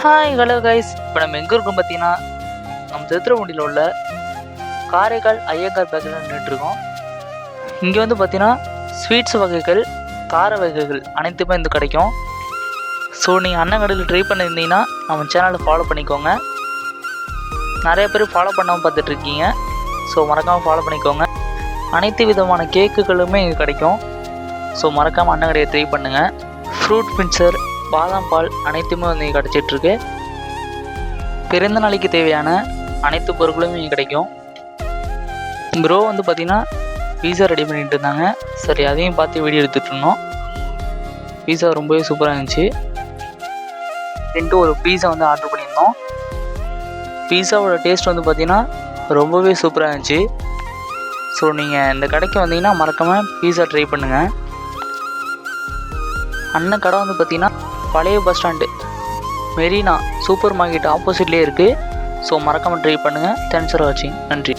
Hi hello guys. இப்போ நம்ம எங்கே இருக்கோம் பார்த்தீங்கன்னா, நம்ம திருத்துறைப்பூண்டியில் உள்ள காரைக்கால் ஐயங்கார் பேக்கரியில் நின்றுட்டுருக்கோம். இங்கே வந்து பார்த்தீங்கன்னா ஸ்வீட்ஸ் வகைகள், கார வகைகள் அனைத்துமே வந்து கிடைக்கும். ஸோ நீங்கள் அண்ணன் கடையில் ட்ரை பண்ணியிருந்தீங்கன்னா நம்ம சேனலை ஃபாலோ பண்ணிக்கோங்க. நிறைய பேர் ஃபாலோ பண்ணாமல் பார்த்துட்ருக்கீங்க. ஸோ மறக்காமல் ஃபாலோ பண்ணிக்கோங்க. அனைத்து விதமான கேக்குகளுமே இங்கே கிடைக்கும். ஸோ மறக்காமல் அண்ணன் கடையை ட்ரை பண்ணுங்கள். ஃப்ரூட் பின்சர், பாதாம் பால் அனைத்துமே வந்து இங்கே கிடச்சிட்ருக்கு. பிறந்த நாளைக்கு தேவையான அனைத்து பொருட்களும் இங்கே கிடைக்கும். ப்ரோ வந்து பார்த்திங்கன்னா பீஸா ரெடி பண்ணிட்டு இருந்தாங்க. சரி, அதையும் பார்த்து வீடியோ எடுத்துகிட்டு இருந்தோம். பீஸா ரொம்பவே சூப்பராக இருந்துச்சு. ஒரு பீஸா வந்து ஆர்டர் பண்ணியிருந்தோம். பீஸாவோட டேஸ்ட் வந்து பார்த்திங்கன்னா ரொம்பவே சூப்பராக இருந்துச்சு. ஸோ நீங்கள் இந்த கடைக்கு வந்தீங்கன்னா மறக்காமல் பீஸா ட்ரை பண்ணுங்கள். அண்ணன் கடை வந்து பார்த்திங்கன்னா பழைய bus stand Marina super market ஆப்போசிட்லேயே இருக்குது. ஸோ மறக்காமல் ட்ரை பண்ணுங்கள். தேங்க்ஸ் ஃபார் வாட்சிங். நன்றி.